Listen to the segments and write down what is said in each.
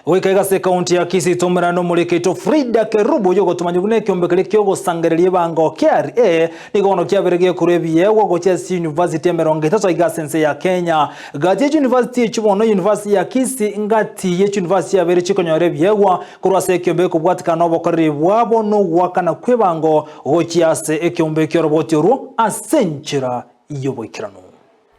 Wikaiga se kaunti ya Kisii tumurano mureketo Frida Kerubo yogo tumanyugune kyombekele kyogo sangerelie bango KRA nigono kyaberege kurebye wogo Kisii University emerongeto iga sense ya Kenya gati University chibono University ya Kisii ngati ye University ya bere chikonyorebye wa kurwase kyombeko bwatika no bokoribwabo no gwakana kwebango hokiase ekyombekyo robotiro asenchira yobokirano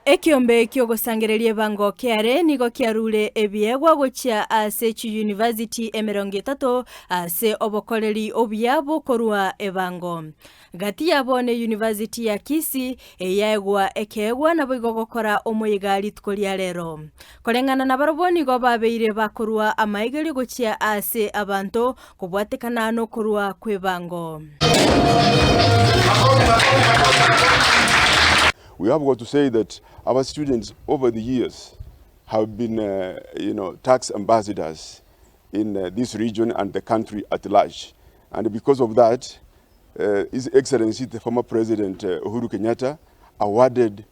Ekiombe kyogosangerelie bango KRA nigo kiarule ebiegwa gochia ase University emerongeto ase obokoreri obyabo korwa ebango gati yabone University ya Kisii eyaegwa ekegwa nabo igogokora omoyigali tukolia lero korengana na baroboni go babeire bakorwa amaigeli gochia ase abanto kubwatekana no korwa kwebango. We have got to say that our students over the years have been, tax ambassadors in this region and the country at large. And because of that, His Excellency, the former President Uhuru Kenyatta, awarded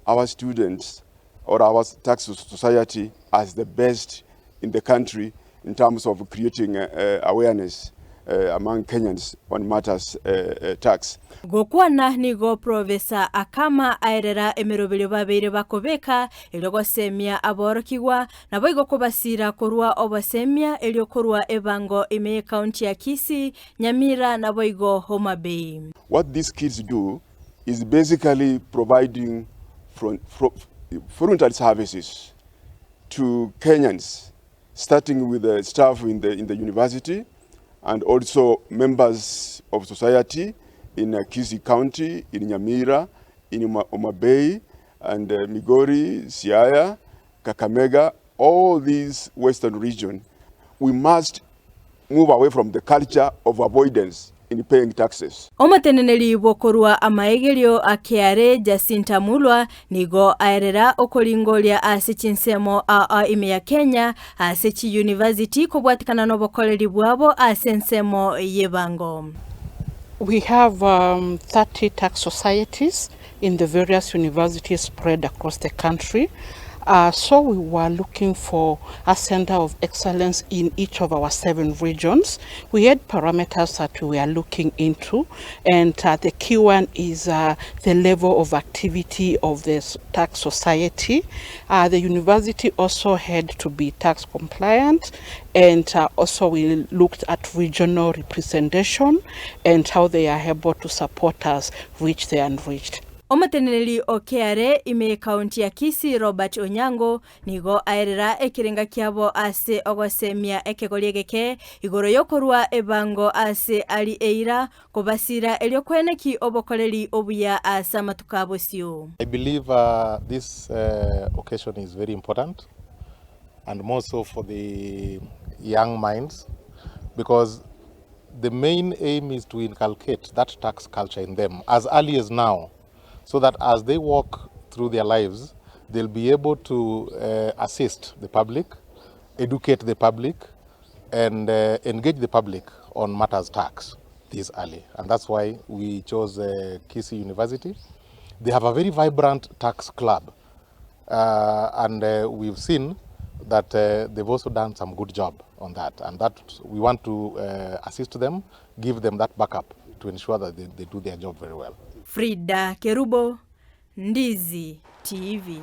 our students or our tax society as the best in the country in terms of creating awareness among Kenyans on matters tax. Gokwana nigo Professor Akama aerera emerobele babeire bakobeka eliogosemia aborokiwa nabo igokobasira korwa obasemia eliokorwa ebango ime county ya Kisii, Nyamira nabo igo Homa Bay. What these kids do is basically providing frontal services to Kenyans, starting with the staff in the university and also members of society in Kisii County, in Nyamira, in Homa Bay, and Migori, Siaya, Kakamega, all these western region. We must move away from the culture of avoidance in paying taxes. Omateneneli bokorwa amaegelio a KRA Jacinta Mulwa nigo aerera okolingolia ase chinsemo ime ya Kenya ase University kobwatikana no bokoreri bwabo ase nsemo yebango. We have 30 tax societies in the various universities spread across the country. So we were looking for a center of excellence in each of our 7 regions. We had parameters that we are looking into, and the key one is the level of activity of the tax society. The university also had to be tax compliant, and also we looked at regional representation and how they are able to support us reach the unreached. Omateneneli o KRA ime county ya Kisii Robert Onyango nigo aerera ekirenga kiabo ase ogosemia ekegoliegeke igoro yokorwa ebango ase ali eira kobasira eliokweneki obokoreri obuya asa matukabosio. I believe this occasion is very important, and more so for the young minds, because the main aim is to inculcate that tax culture in them as early as now, so that as they walk through their lives, they'll be able to assist the public, educate the public, and engage the public on matters tax this early. And that's why we chose Kisii University. They have a very vibrant tax club, and we've seen that they've also done some good job on that, and that we want to assist them, give them that backup to ensure that they do their job very well. Frida Kerubo, Ndizi TV.